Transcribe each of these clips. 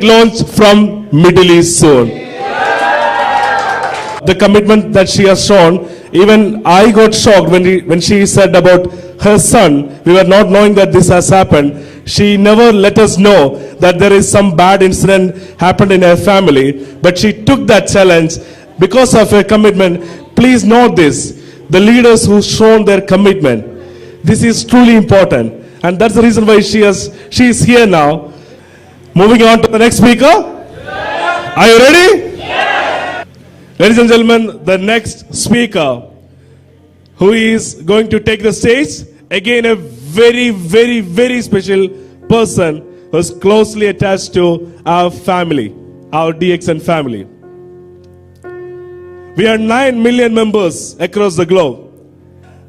get launched from Middle East soon. The commitment that she has shown, even I got shocked when she said about her son. We were not knowing that this has happened. She never let us know that there is some bad incident happened in her family, but she took that challenge because of her commitment. Please note this, the leaders who shown their commitment. This is truly important, and that's the reason why she is here now. Moving on to the next speaker. Are you ready? Ladies and gentlemen, the next speaker who is going to take the stage, again a very, very, very special person who is closely attached to our family, our DXN family. We are 9 million members across the globe.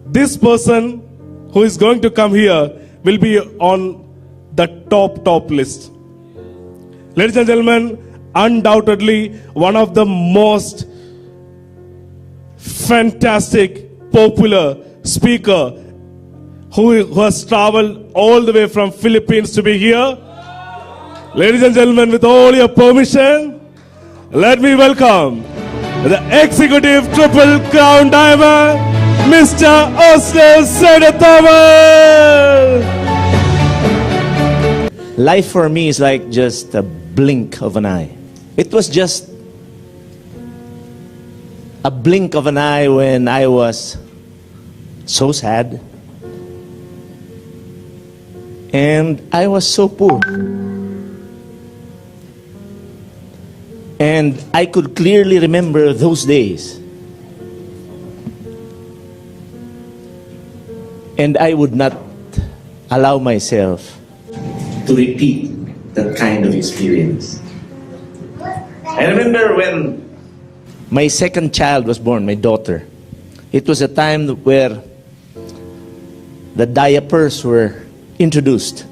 This person who is going to come here will be on the top list. Ladies and gentlemen, undoubtedly one of the most fantastic, popular speaker who has traveled all the way from Philippines to be here. Ladies and gentlemen, with all your permission, let me welcome the Executive Triple Crown Diver, Mr. Oscar Senatama. Life for me is like just a blink of an eye. It was just a blink of an eye when I was so sad. And I was so poor. And I could clearly remember those days. And I would not allow myself to repeat that kind of experience. I remember when my second child was born, my daughter. It was a time where the diapers were introduced.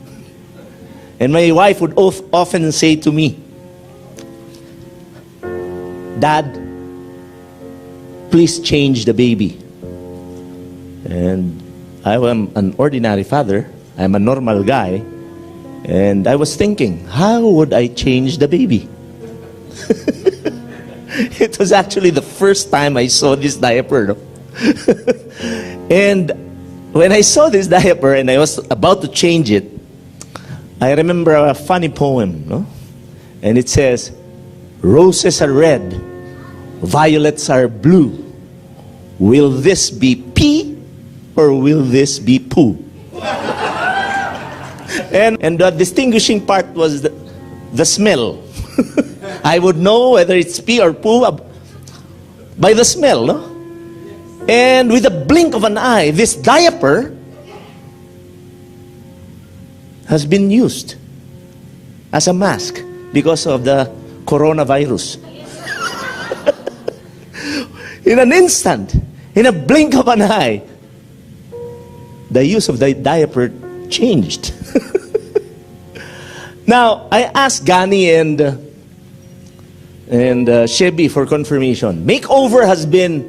And my wife would often say to me, "Dad, please change the baby." And I am an ordinary father. I'm a normal guy. And I was thinking, how would I change the baby? It was actually the first time I saw this diaper. No? And when I saw this diaper and I was about to change it, I remember a funny poem. No? And it says, "Roses are red, violets are blue. Will this be pee or will this be poo?" And the distinguishing part was the smell. I would know whether it's pee or poo by the smell. No? And with a blink of an eye, this diaper has been used as a mask because of the coronavirus. In an instant, in a blink of an eye, the use of the diaper changed. Now, I asked Gani and Shebi for confirmation. Makeover has been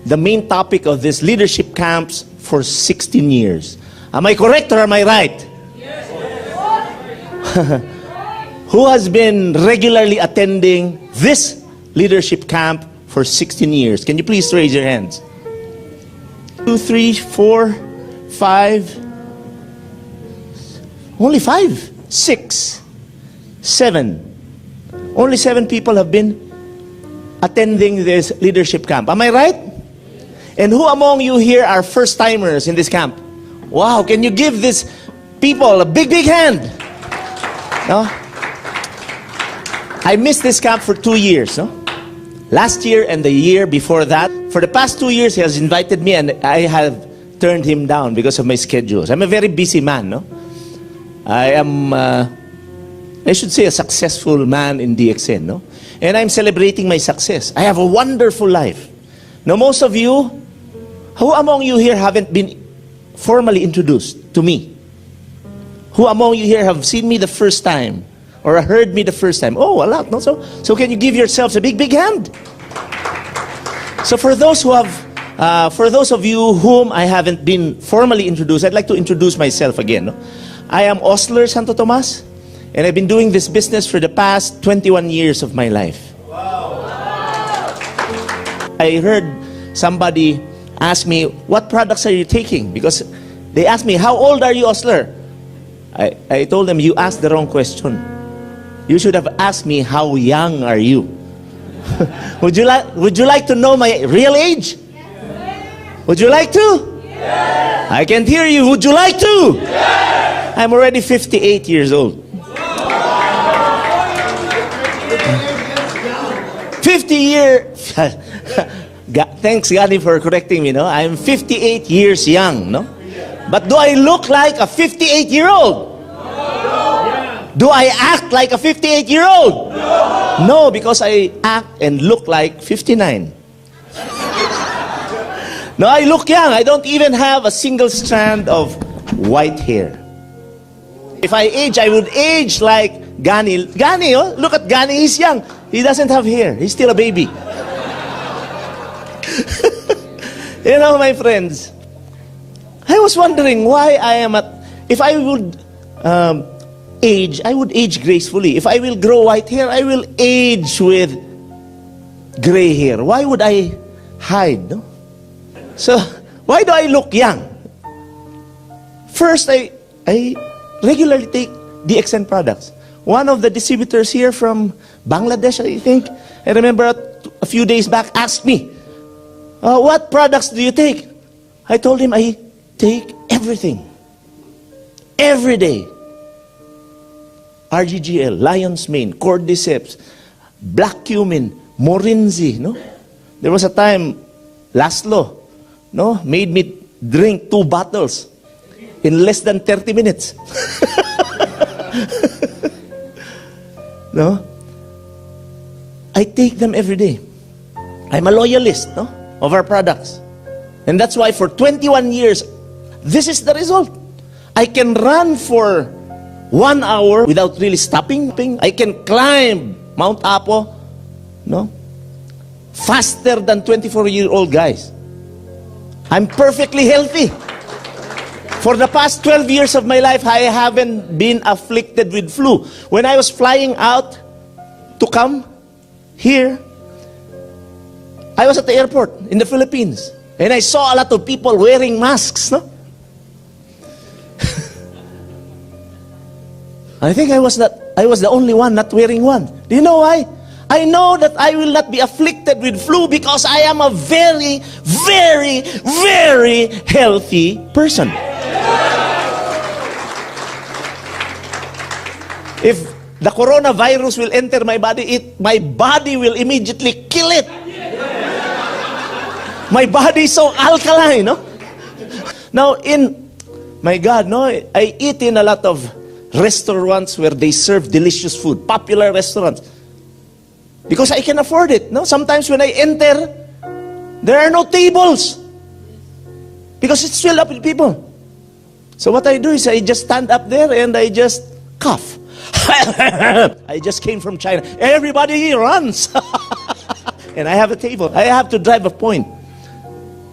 the main topic of this leadership camps for 16 years. Am I correct or am I right? Yes. Who has been regularly attending this leadership camp for 16 years? Can you please raise your hands? 2, 3, 4, 5. Only 5, 6, 7. Only 7 people have been attending this leadership camp. Am I right? And who among you here are first-timers in this camp? Wow, can you give these people a big, big hand? No? I missed this camp for 2 years. No? Last year and the year before that. For the past 2 years, he has invited me and I have turned him down because of my schedules. I'm a very busy man. No? I am, I should say, a successful man in DXN. No? And I'm celebrating my success. I have a wonderful life. Now, most of you, who among you here haven't been formally introduced to me? Who among you here have seen me the first time or heard me the first time? Oh, a lot. No? So can you give yourselves a big, big hand? So for those who have, for those of you whom I haven't been formally introduced, I'd like to introduce myself again. No? I am Osler Santo Tomas, And I've been doing this business for the past 21 years of my life. I heard somebody ask me, what products are you taking? Because they asked me, how old are you, Osler? I told them, you asked the wrong question. You should have asked me, how young are you? Would you like to know my real age? Would you like to? Yes. I can't hear you. Would you like to? Yes. I'm already 58 years old. 50 years. Thanks, Gani, for correcting me. No, I'm 58 years young. No, but do I look like a 58-year-old? No. Do I act like a 58-year-old? No. No, because I act and look like 59. No, I look young. I don't even have a single strand of white hair. If I age, I would age like Gani. Gani, oh, look at Gani. He's young. He doesn't have hair. He's still a baby. You know, my friends, I was wondering why I am if I would age, I would age gracefully. If I will grow white hair, I will age with gray hair. Why would I hide? No? So, why do I look young? First, I regularly take DXN products. One of the distributors here from Bangladesh, I think, I remember a few days back, asked me, what products do you take? I told him I take everything. Every day. RGGL, Lion's Mane, Cordyceps, Black Cumin, Morinzi. No? There was a time, Laszlo, no, made me drink 2 bottles in less than 30 minutes. No? I take them every day. I'm a loyalist, no, of our products. And that's why for 21 years, this is the result. I can run for 1 hour without really stopping. I can climb Mount Apo, no, faster than 24-year-old guys. I'm perfectly healthy. For the past 12 years of my life, I haven't been afflicted with flu. When I was flying out to come here, I was at the airport in the Philippines, and I saw a lot of people wearing masks. No? I think I was the only one not wearing one. Do you know why? I know that I will not be afflicted with flu because I am a very, very, very healthy person. If the coronavirus will enter my body, my body will immediately kill it. My body is so alkaline, no? Now, my God, no, I eat in a lot of restaurants where they serve delicious food, popular restaurants. Because I can afford it. No? Sometimes when I enter, there are no tables. Because it's filled up with people. So what I do is I just stand up there and I just cough. I just came from China. Everybody here runs. And I have a table. I have to drive a point.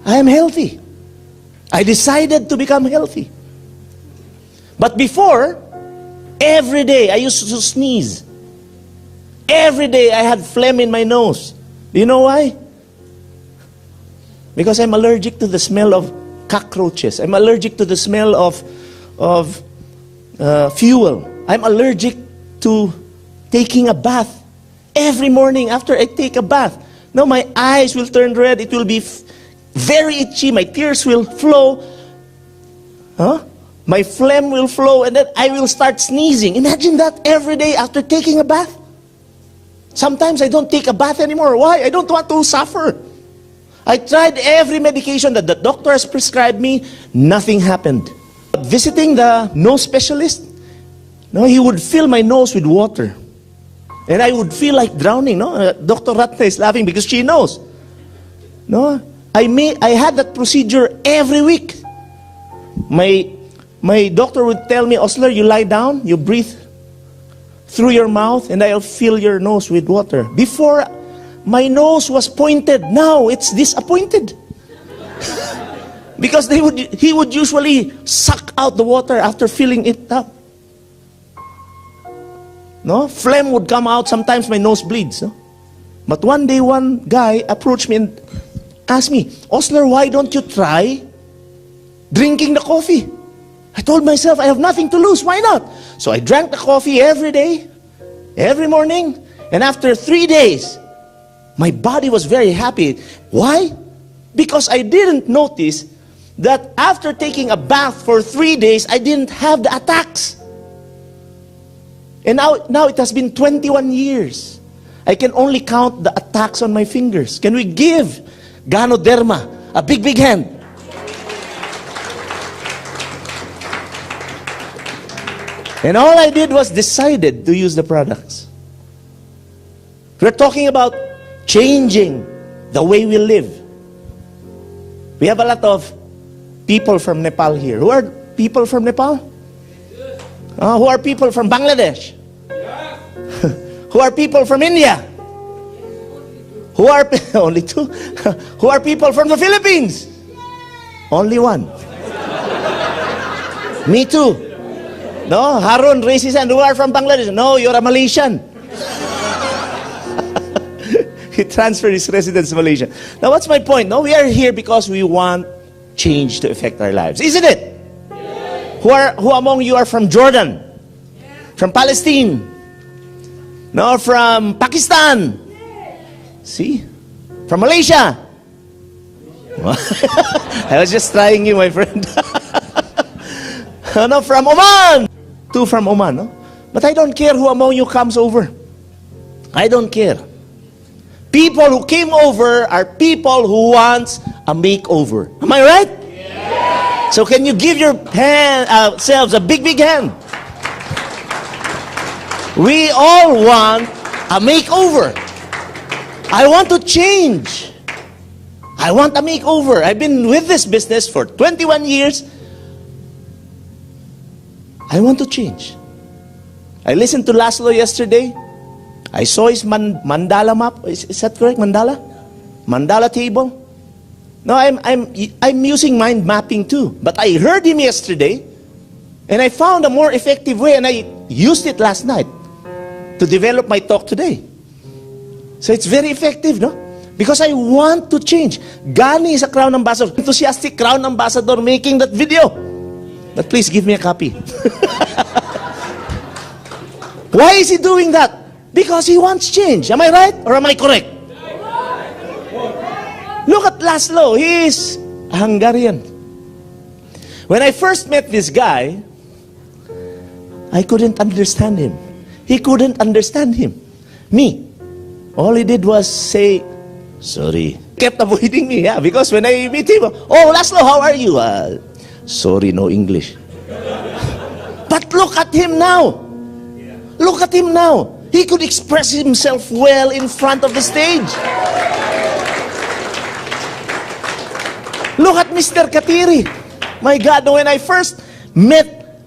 I am healthy. I decided to become healthy. But before, every day I used to sneeze. Every day I had phlegm in my nose. Do you know why? Because I'm allergic to the smell of cockroaches. I'm allergic to the smell of fuel. I'm allergic to taking a bath. Every morning after I take a bath, now my eyes will turn red. It will be very itchy. My tears will flow. My phlegm will flow, and then I will start sneezing. Imagine that every day after taking a bath. Sometimes I don't take a bath anymore. Why? I don't want to suffer. I tried every medication that the doctor has prescribed me. Nothing happened. Visiting the nose specialist, no, he would fill my nose with water. And I would feel like drowning. No? Dr. Ratna is laughing because she knows. No? I had that procedure every week. My doctor would tell me, Osler, you lie down, you breathe through your mouth, and I'll fill your nose with water. Before, my nose was pointed. Now, it's disappointed. Because he would usually suck out the water after filling it up. No? Phlegm would come out. Sometimes my nose bleeds. No? But one day, one guy approached me and asked me, Osler, why don't you try drinking the coffee? I told myself, I have nothing to lose. Why not? So I drank the coffee every day, every morning. And after 3 days, my body was very happy. Why? Because I didn't notice that after taking a bath for 3 days, I didn't have the attacks. And now it has been 21 years. I can only count the attacks on my fingers. Can we give Ganoderma a big, big hand? And all I did was decided to use the products. We're talking about changing the way we live. We have a lot of people from Nepal here. Who are people from Nepal? Who are people from Bangladesh? Who are people from India? Who are only two? Who are people from the Philippines? Only one. Me too. No, Harun raises his hand. Who are from Bangladesh? No, you're a Malaysian. He transferred his residence to Malaysia. Now, what's my point? No, we are here because we want change to affect our lives, isn't it? Who among you are from Jordan? From Palestine? No, from Pakistan? See? From Malaysia? I was just trying you, my friend. No, from Oman. 2 from Oman, no? But I don't care who among you comes over. I don't care. People who came over are people who wants a makeover. Am I right? Yeah. So can you give your selves a big, big hand? We all want a makeover. I want to change. I want a makeover. I've been with this business for 21 years. I want to change. I listened to Laszlo yesterday. I saw his mandala map. Is that correct? Mandala? Mandala table? No, I'm using mind mapping too. But I heard him yesterday, and I found a more effective way, and I used it last night to develop my talk today. So it's very effective, no? Because I want to change. Gani is a crown ambassador, enthusiastic crown ambassador making that video. But please give me a copy. Why is he doing that? Because he wants change. Am I right or am I correct? Look at Laszlo. He is a Hungarian. When I first met this guy, I couldn't understand him. He couldn't understand him. Me. All he did was say, sorry. Kept avoiding me, yeah. Because when I meet him, oh, Laszlo, how are you? Sorry, no English. But look at him now. Look at him now. He could express himself well in front of the stage. Look at Mr. Katiri. My God, when I first met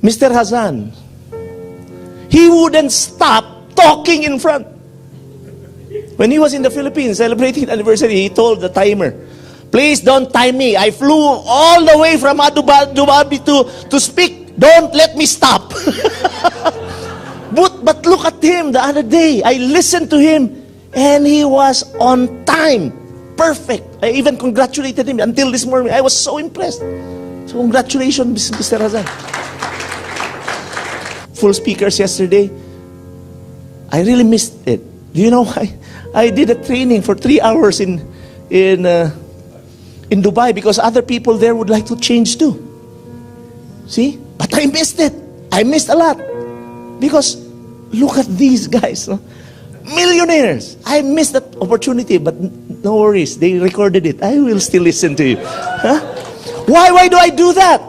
Mr. Hazan, he wouldn't stop talking in front. When he was in the Philippines celebrating the anniversary, he told the timer, please don't time me. I flew all the way from Abu Dhabi to speak. Don't let me stop. But look at him the other day. I listened to him and he was on time. Perfect. I even congratulated him until this morning. I was so impressed. So congratulations, Mr. Hazan. Full speakers yesterday. I really missed it. Do you know why? I did a training for 3 hours in Dubai because other people there would like to change too. See? But I missed it. I missed a lot. Because look at these guys. No? Millionaires. I missed that opportunity, but no worries. They recorded it. I will still listen to you. Huh? Why do I do that?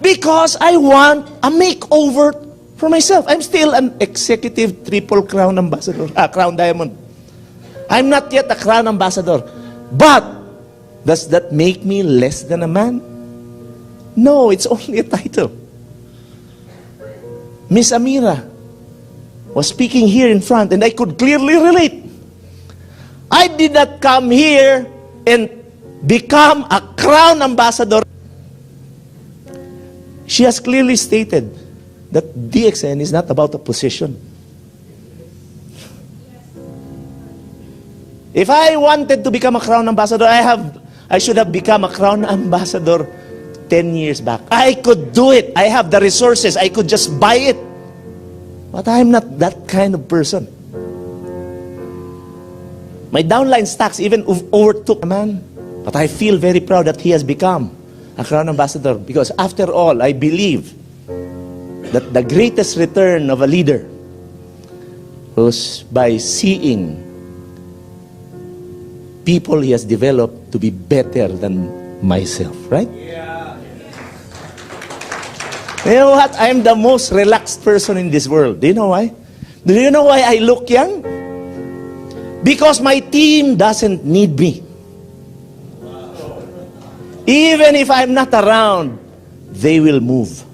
Because I want a makeover for myself. I'm still an executive triple crown ambassador. Crown diamond. I'm not yet a crown ambassador. But does that make me less than a man? No, it's only a title. Miss Amira was speaking here in front and I could clearly relate. I did not come here and become a crown ambassador. She has clearly stated that DXN is not about a position. If I wanted to become a Crown Ambassador, I should have become a Crown Ambassador 10 years back. I could do it. I have the resources. I could just buy it. But I'm not that kind of person. My downline stocks even overtook a man. But I feel very proud that he has become a Crown Ambassador, because after all, I believe that the greatest return of a leader was by seeing people he has developed to be better than myself, right? Yeah. You know what? I'm the most relaxed person in this world. Do you know why? Do you know why I look young? Because my team doesn't need me. Even if I'm not around, they will move.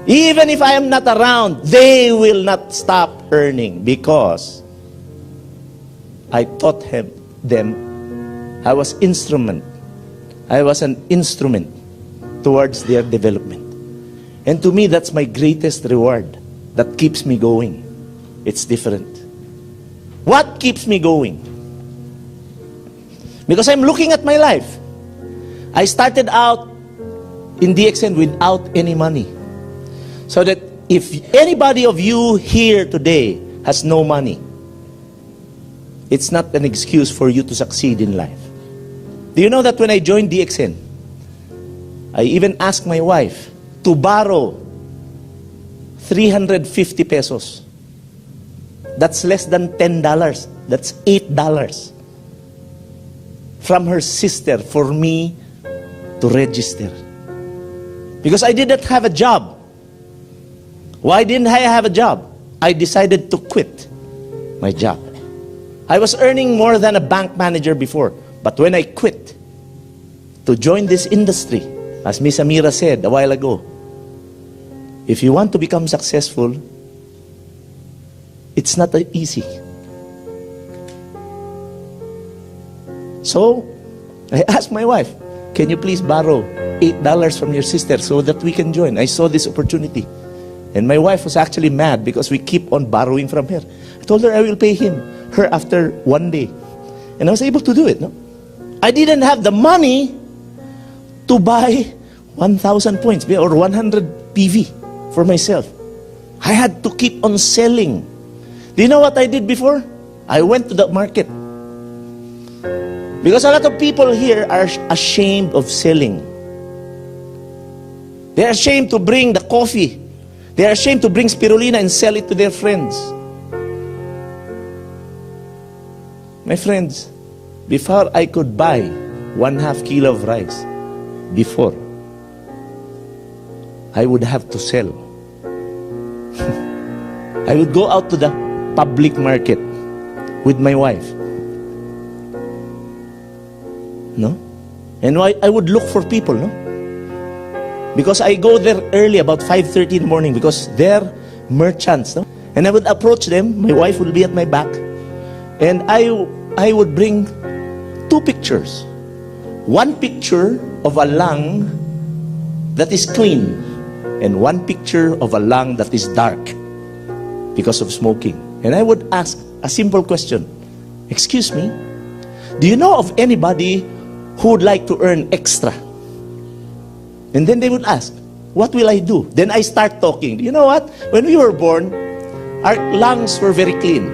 Even if I am not around, they will not stop earning, because I taught them, I was an instrument towards their development. And to me, that's my greatest reward that keeps me going. It's different. What keeps me going? Because I'm looking at my life. I started out in DXN without any money. So that if anybody of you here today has no money, it's not an excuse for you to succeed in life. Do you know that when I joined DXN, I even asked my wife to borrow 350 pesos. That's less than $10. That's $8 from her sister for me to register. Because I didn't have a job. Why didn't I have a job? I decided to quit my job. I was earning more than a bank manager before. But when I quit to join this industry, as Miss Amira said a while ago, if you want to become successful, it's not easy. So, I asked my wife, can you please borrow $8 from your sister so that we can join? I saw this opportunity. And my wife was actually mad because we keep on borrowing from her. I told her I will pay her after one day. And I was able to do it. No? I didn't have the money to buy 1,000 points or 100 PV for myself. I had to keep on selling. Do you know what I did before? I went to the market. Because a lot of people here are ashamed of selling. They're ashamed to bring the coffee. They're ashamed to bring spirulina and sell it to their friends. My friends, before I could buy 1/2 kilo of rice, before, I would have to sell. I would go out to the public market with my wife. No? And I would look for people, no? Because I go there early, about 5:30 in the morning, because they're merchants, no? And I would approach them, my wife would be at my back, and I would bring 2 pictures. One picture of a lung that is clean, and one picture of a lung that is dark because of smoking. And I would ask a simple question. Excuse me, do you know of anybody who would like to earn extra? And then they would ask, what will I do? Then I start talking. You know what? When we were born, our lungs were very clean.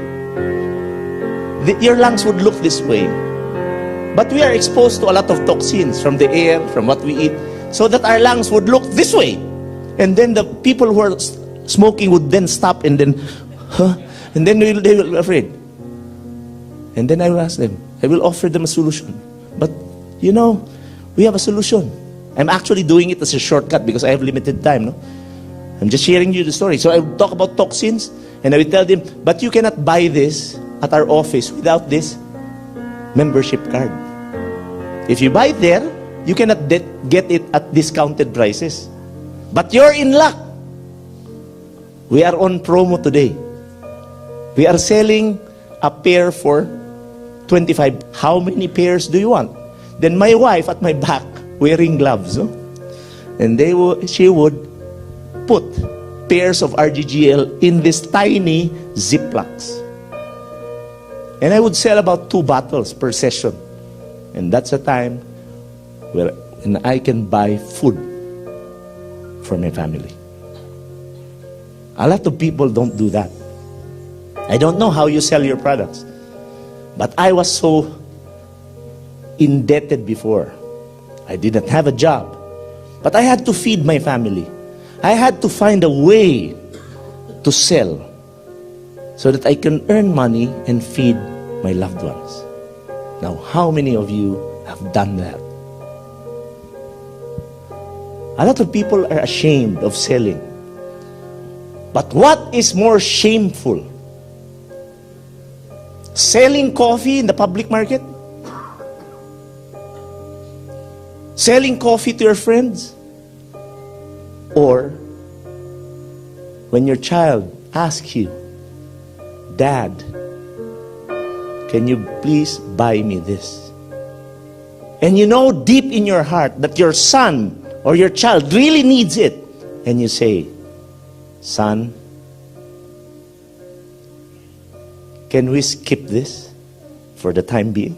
Your lungs would look this way. But we are exposed to a lot of toxins from the air, from what we eat, so that our lungs would look this way. And then the people who are smoking would then stop and then, and then they will be afraid. And then I will ask them, I will offer them a solution. But, you know, we have a solution. I'm actually doing it as a shortcut because I have limited time, no? I'm just sharing you the story. So I would talk about toxins, and I would tell them, but you cannot buy this at our office without this membership card. If you buy it there, you cannot get it at discounted prices. But you're in luck. We are on promo today. We are selling a pair for 25. How many pairs do you want? Then my wife at my back, wearing gloves, no? And she would put pairs of RGGL in these tiny Ziplocs. And I would sell about 2 bottles per session. And that's a time where I can buy food for my family. A lot of people don't do that. I don't know how you sell your products. But I was so indebted before. I didn't have a job. But I had to feed my family. I had to find a way to sell so that I can earn money and feed my loved ones. Now, how many of you have done that? A lot of people are ashamed of selling. But what is more shameful? Selling coffee in the public market? Selling coffee to your friends? Or when your child asks you, Dad, can you please buy me this? And you know deep in your heart that your son or your child really needs it. And you say, Son, can we skip this for the time being?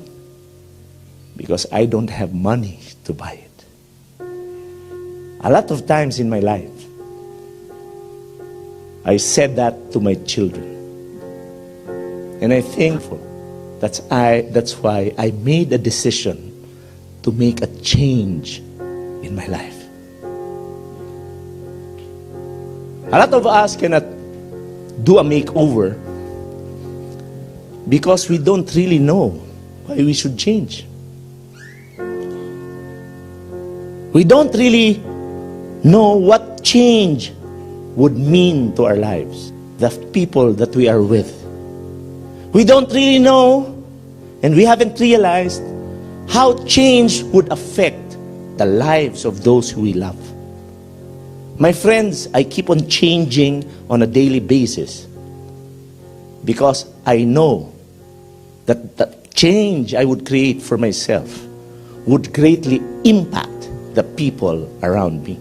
Because I don't have money to buy it. A lot of times in my life, I said that to my children. And I'm thankful. That's why I made a decision to make a change in my life. A lot of us cannot do a makeover because we don't really know why we should change. We don't really know what change would mean to our lives, the people that we are with. We don't really know, and we haven't realized how change would affect the lives of those who we love. My friends, I keep on changing on a daily basis because I know that the change I would create for myself would greatly impact the people around me.